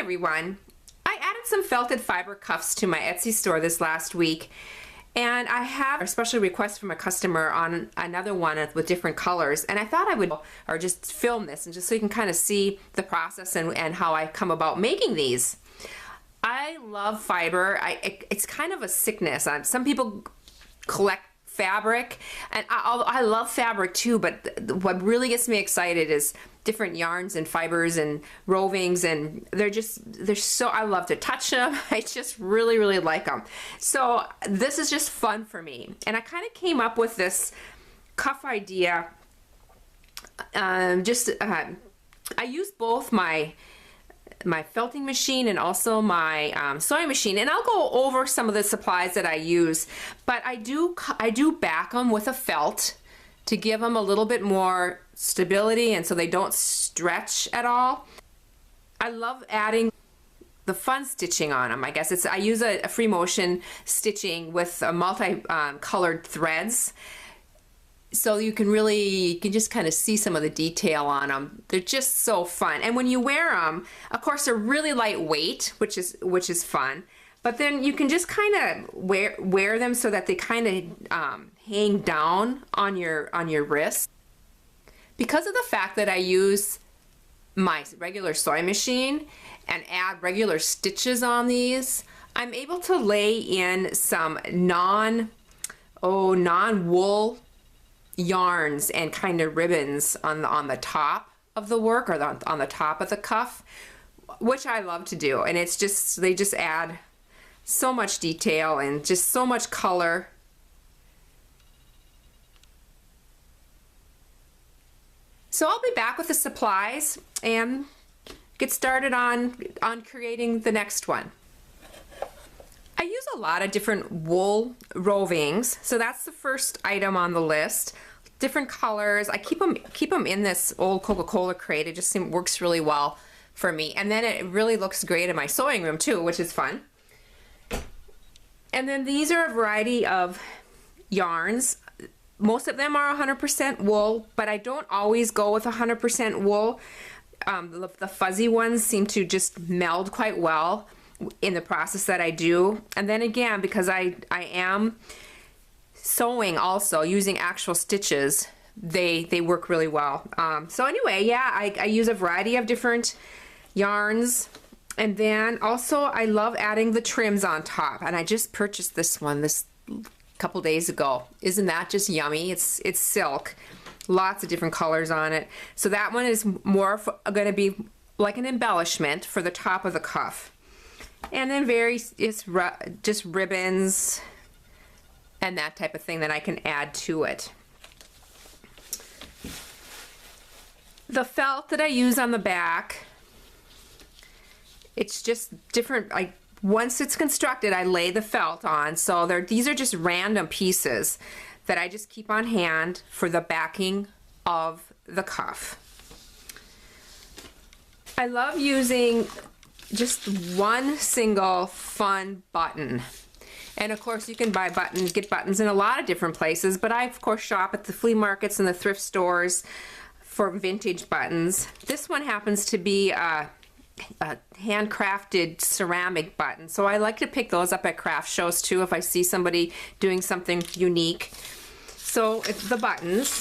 everyone. I added some felted fiber cuffs to my Etsy store this last week, and I have a special request from a customer on another one with different colors, and I thought I would or just film this and just so you can kind of see the process and how I come about making these. I love fiber. It's kind of a sickness. Some people collect fabric, and I love fabric too, but what really gets me excited is different yarns and fibers and rovings, and they're so, I love to touch them. I just really like them. So this is just fun for me, and I kind of came up with this cuff idea. I use both my felting machine and also my sewing machine, and I'll go over some of the supplies that I use, but I do back them with a felt to give them a little bit more stability and so they don't stretch at all. I love adding the fun stitching on them. I use a free motion stitching with multi-colored threads, so you can just kind of see some of the detail on them. They're just so fun, and when you wear them, of course, they're really lightweight, which is fun. But then you can just kind of wear them so that they kind of hang down on your wrist. Because of the fact that I use my regular sewing machine and add regular stitches on these, I'm able to lay in some non-wool yarns and kind of ribbons on the top of the work, or on the top of the cuff, which I love to do. And it's just, they just add so much detail and just so much color. So I'll be back with the supplies and get started on creating the next one. I use a lot of different wool rovings, so that's the first item on the list. Different colors. I keep them in this old Coca-Cola crate. It just works really well for me, and then it really looks great in my sewing room too, which is fun. And then these are a variety of yarns. Most of them are 100% wool, but I don't always go with 100% wool. The fuzzy ones seem to just meld quite well in the process that I do. And then again, because I am sewing also using actual stitches, they work really well. So anyway, yeah, I use a variety of different yarns. And then also I love adding the trims on top, and I just purchased this one this couple days ago. Isn't that just yummy? It's silk, lots of different colors on it. So that one is more going to be like an embellishment for the top of the cuff. And then just ribbons and that type of thing that I can add to it. The felt that I use on the back, it's just different. Once it's constructed, I lay the felt on. So these are just random pieces that I just keep on hand for the backing of the cuff. I love using just one single fun button. And of course you can get buttons in a lot of different places, but I of course shop at the flea markets and the thrift stores for vintage buttons. This one happens to be a handcrafted ceramic button, so I like to pick those up at craft shows too if I see somebody doing something unique. So it's the buttons.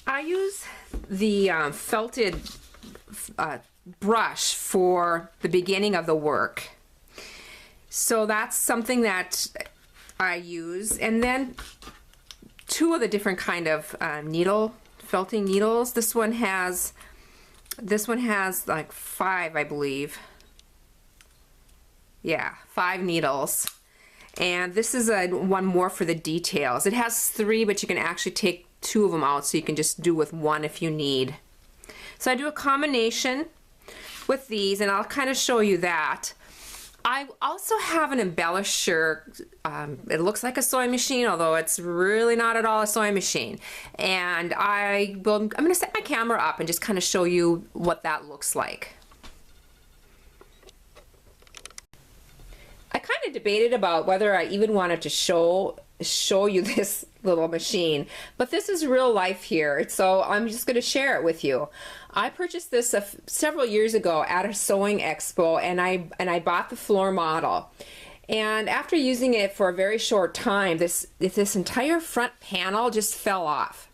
I use the felted brush for the beginning of the work, so that's something that I use. And then two of the different kind of felting needles. This one has like 5, I believe. Yeah, 5 needles. And this is one more for the details. It has 3, but you can actually take 2 of them out, so you can just do with 1 if you need. So I do a combination with these, and I'll kind of show you that. I also have an embellisher. It looks like a sewing machine, although it's really not at all a sewing machine. And I'm going to set my camera up and just kind of show you what that looks like. I kind of debated about whether I even wanted to show show you this little machine, but this is real life here, so I'm just going to share it with you. I purchased this several years ago at a sewing expo, and I bought the floor model. And after using it for a very short time, this entire front panel just fell off.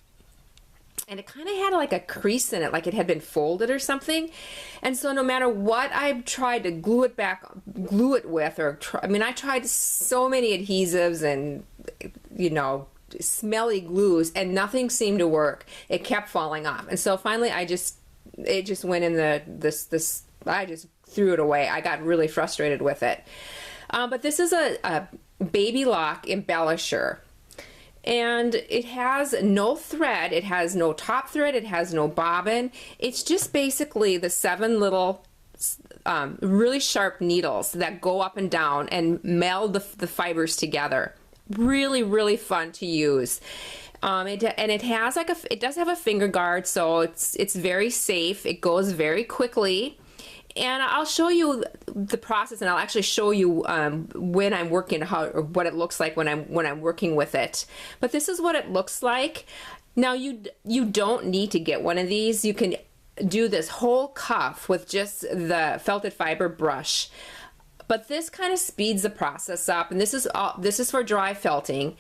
And it kind of had like a crease in it, like it had been folded or something. And so no matter what I tried to glue it with, I tried so many adhesives and, you know, smelly glues, and nothing seemed to work. It kept falling off. And so finally it just went in I just threw it away. I got really frustrated with it. But this is a Baby Lock Embellisher. And it has no thread, it has no top thread, it has no bobbin. It's just basically the 7 little really sharp needles that go up and down and meld the fibers together. Really, really fun to use. It has it does have a finger guard, so it's very safe. It goes very quickly. And I'll show you the process, and I'll actually show you when I'm working, what it looks like when I'm working with it. But this is what it looks like. Now you don't need to get one of these. You can do this whole cuff with just the felted fiber brush. But this kind of speeds the process up, and this is for dry felting.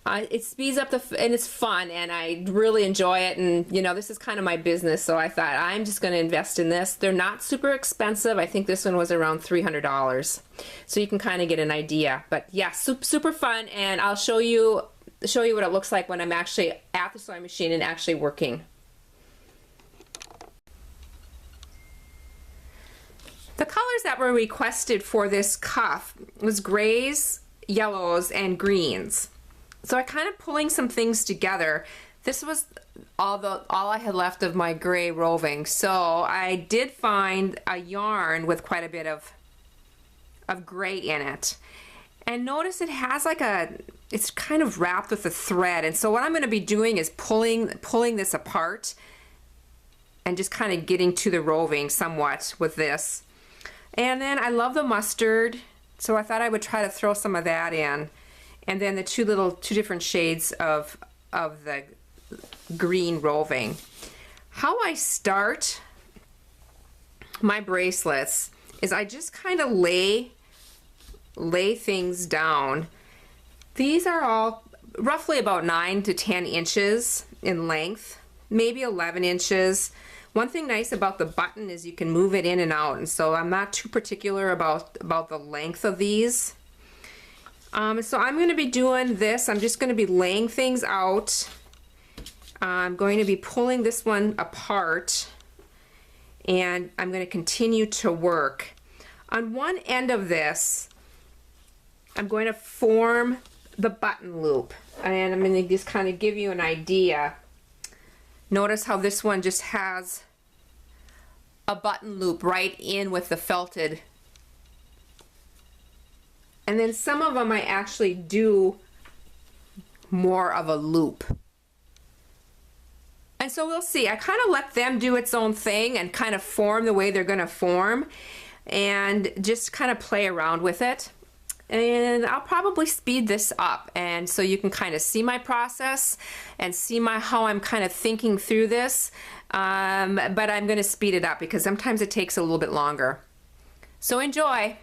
It speeds up and it's fun, and I really enjoy it, and you know, this is kind of my business, so I thought I'm just going to invest in this. They're not super expensive. I think this one was around $300, so you can kind of get an idea. But yeah, super fun, and I'll show you what it looks like when I'm actually at the sewing machine and actually working. The colors that were requested for this cuff was grays, yellows, and greens. So I kind of pulling some things together. This was all I had left of my gray roving. So I did find a yarn with quite a bit of gray in it. And notice it has it's kind of wrapped with a thread. And so what I'm going to be doing is pulling this apart and just kind of getting to the roving somewhat with this. And then I love the mustard, so I thought I would try to throw some of that in. And then the two different shades of the green roving. How I start my bracelets is I just kind of lay things down. These are all roughly about 9 to 10 inches in length, maybe 11 inches. One thing nice about the button is you can move it in and out, and so I'm not too particular about the length of these. So I'm going to be doing this. I'm just going to be laying things out. I'm going to be pulling this one apart, and I'm going to continue to work. On one end of this, I'm going to form the button loop, and I'm going to just kind of give you an idea. Notice how this one just has a button loop right in with the felted. And then some of them I actually do more of a loop. And so we'll see. I kind of let them do its own thing and kind of form the way they're going to form, and just kind of play around with it. And I'll probably speed this up, and so you can kind of see my process and see how I'm kind of thinking through this. But I'm going to speed it up because sometimes it takes a little bit longer. So enjoy.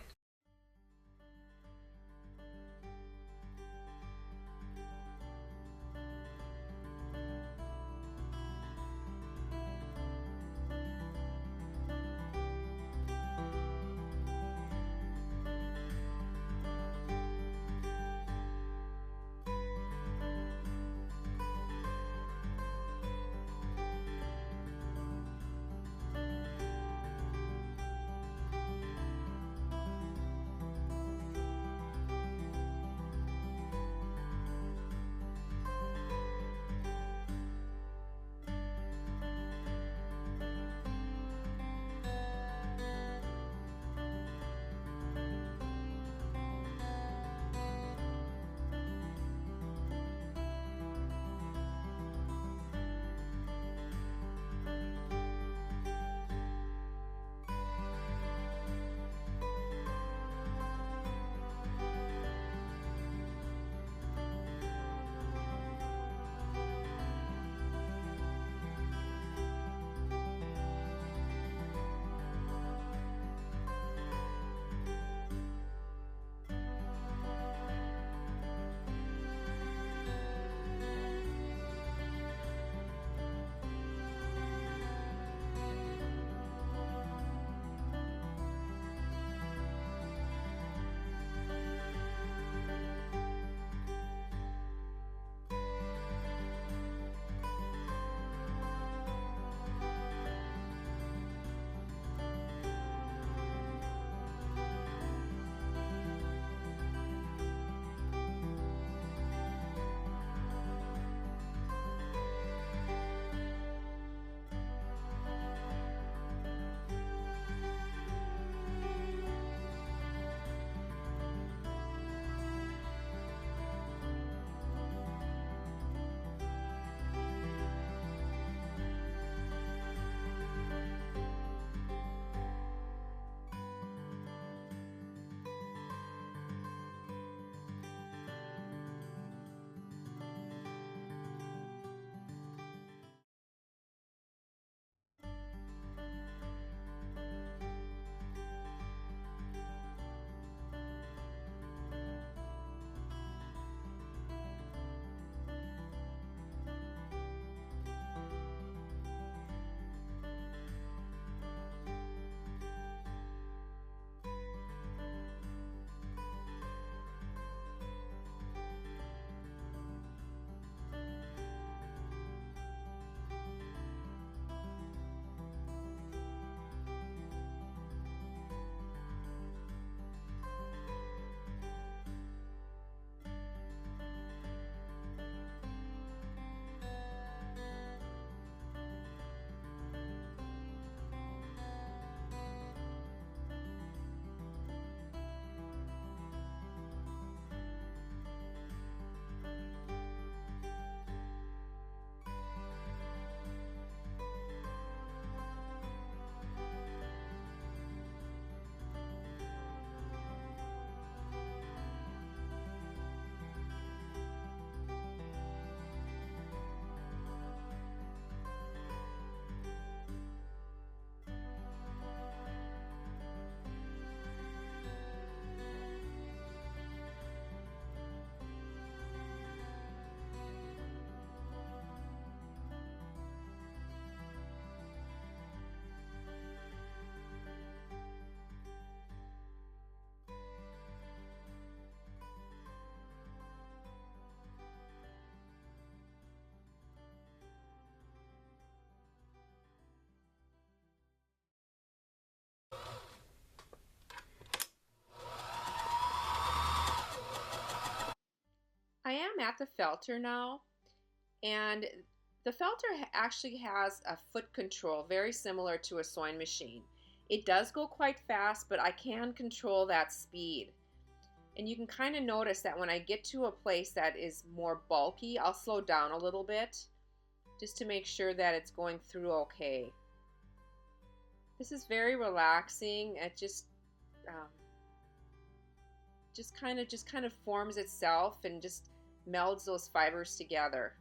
at the felter now, and the felter actually has a foot control very similar to a sewing machine. It does go quite fast, but I can control that speed. And you can kind of notice that when I get to a place that is more bulky, I'll slow down a little bit just to make sure that it's going through okay. This is very relaxing. It just kind of forms itself and just melds those fibers together.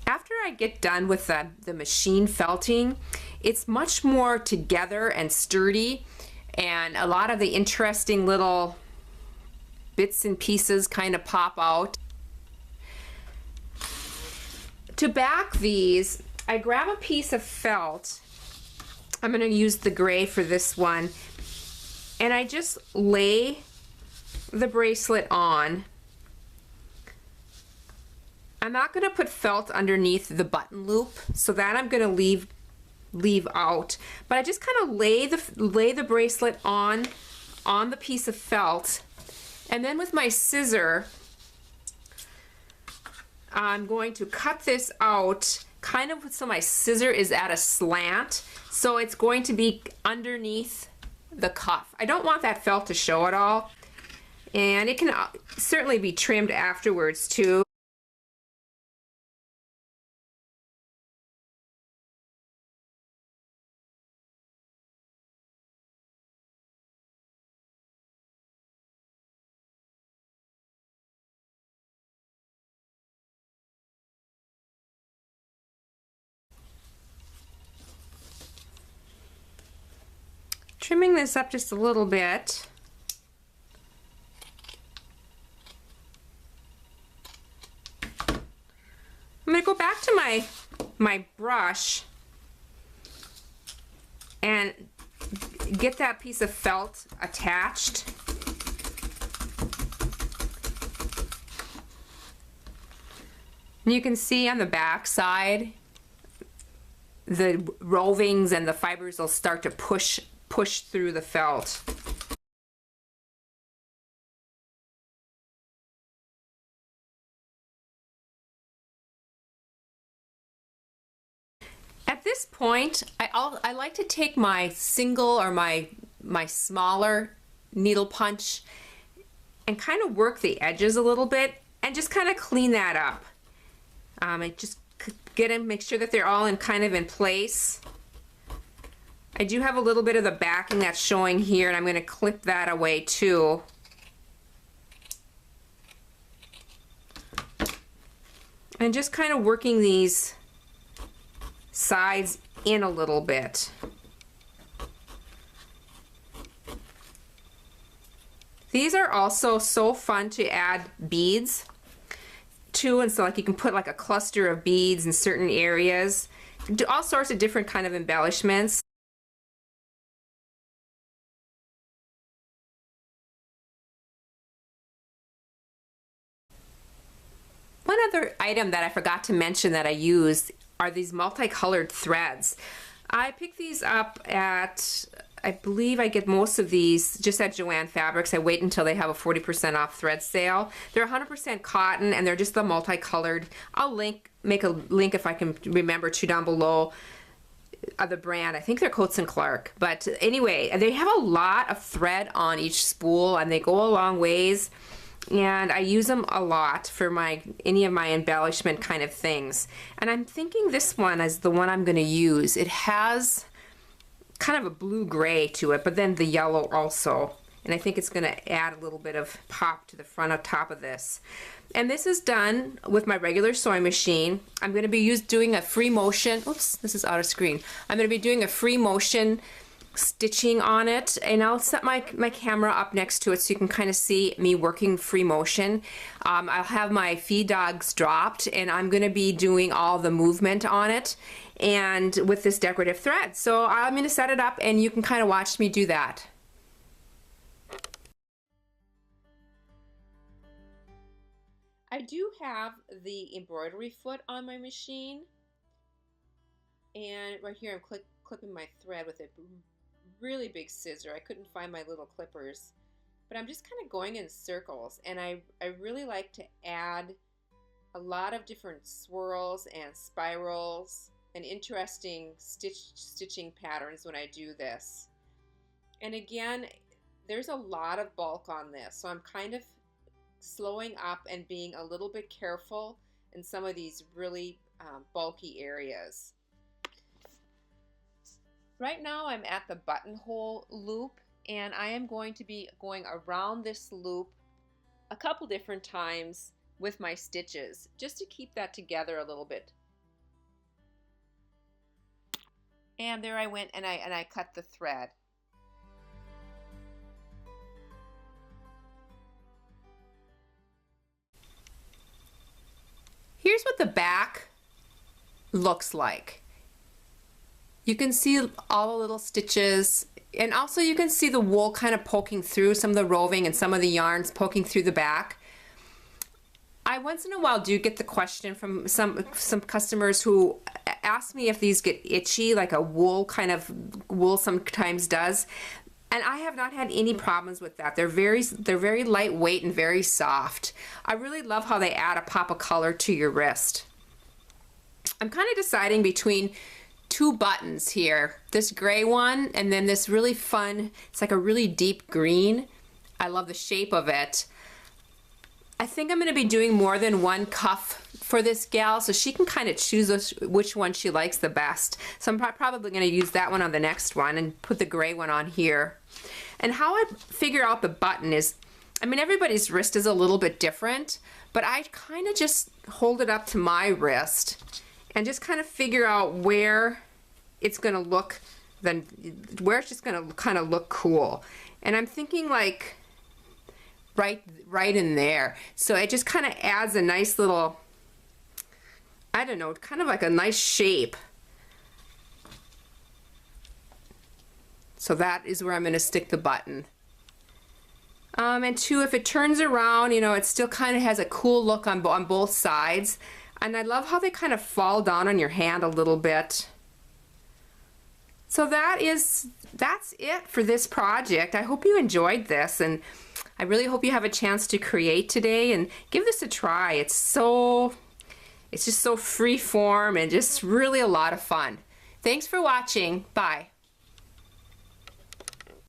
After I get done with the machine felting, it's much more together and sturdy, and a lot of the interesting little bits and pieces kind of pop out. To back these, I grab a piece of felt. I'm going to use the gray for this one, and I just lay the bracelet on. I'm not going to put felt underneath the button loop, so that I'm going to leave out. But I just kind of lay the bracelet on the piece of felt, and then with my scissor, I'm going to cut this out kind of so my scissor is at a slant, so it's going to be underneath the cuff. I don't want that felt to show at all, and it can certainly be trimmed afterwards too. Trimming this up just a little bit. I'm going to go back to my brush and get that piece of felt attached. And you can see on the back side the rovings and the fibers will start to push through the felt. At this point, I like to take my single or my smaller needle punch and kind of work the edges a little bit and just kind of clean that up. And just make sure that they're all kind of in place. I do have a little bit of the backing that's showing here, and I'm going to clip that away too. And just kind of working these sides in a little bit. These are also so fun to add beads to, and so like you can put like a cluster of beads in certain areas. Do all sorts of different kind of embellishments. One other item that I forgot to mention that I use are these multicolored threads. I pick these up at, I believe I get most of these just at Joann Fabrics. I wait until they have a 40% off thread sale. They're 100% cotton and they're just the multicolored. I'll make a link if I can remember to down below of the brand. I think they're Coats and Clark. But anyway, they have a lot of thread on each spool and they go a long ways. And I use them a lot for any of my embellishment kind of things. And I'm thinking this one is the one I'm going to use. It has kind of a blue-gray to it, but then the yellow also. And I think it's going to add a little bit of pop to the front of top of this. And this is done with my regular sewing machine. I'm going to be doing a free motion. Oops, this is out of screen. I'm going to be doing a free motion stitching on it, and I'll set my camera up next to it so you can kind of see me working free motion. I'll have my feed dogs dropped, and I'm going to be doing all the movement on it and with this decorative thread. So I'm going to set it up and you can kind of watch me do that. I do have the embroidery foot on my machine, and right here I'm clipping my thread with a really big scissor. I couldn't find my little clippers, but I'm just kind of going in circles, and I really like to add a lot of different swirls and spirals and interesting stitching patterns when I do this. And again, there's a lot of bulk on this, so I'm kind of slowing up and being a little bit careful in some of these really bulky areas. Right now I'm at the buttonhole loop, and I am going to be going around this loop a couple different times with my stitches just to keep that together a little bit. And there I went and I cut the thread. Here's what the back looks like. You can see all the little stitches, and also you can see the wool kind of poking through some of the roving and some of the yarns poking through the back. I once in a while do get the question from some customers who ask me if these get itchy, like a wool sometimes does. And I have not had any problems with that. They're very lightweight and very soft. I really love how they add a pop of color to your wrist. I'm kind of deciding between two buttons here. This gray one and then this really fun, it's like a really deep green. I love the shape of it. I think I'm going to be doing more than one cuff for this gal, so she can kind of choose which one she likes the best. So I'm probably going to use that one on the next one and put the gray one on here. And how I figure out the button is, I mean, everybody's wrist is a little bit different, but I kind of just hold it up to my wrist and just kind of figure out where it's going to look, where it's just going to kind of look cool. And I'm thinking like right in there. So it just kind of adds a nice little, I don't know, kind of like a nice shape. So that is where I'm going to stick the button. And two, if it turns around, you know, it still kind of has a cool look on both sides. And I love how they kind of fall down on your hand a little bit. So that's it for this project. I hope you enjoyed this, and I really hope you have a chance to create today and give this a try. It's just so free form and just really a lot of fun. Thanks for watching. Bye.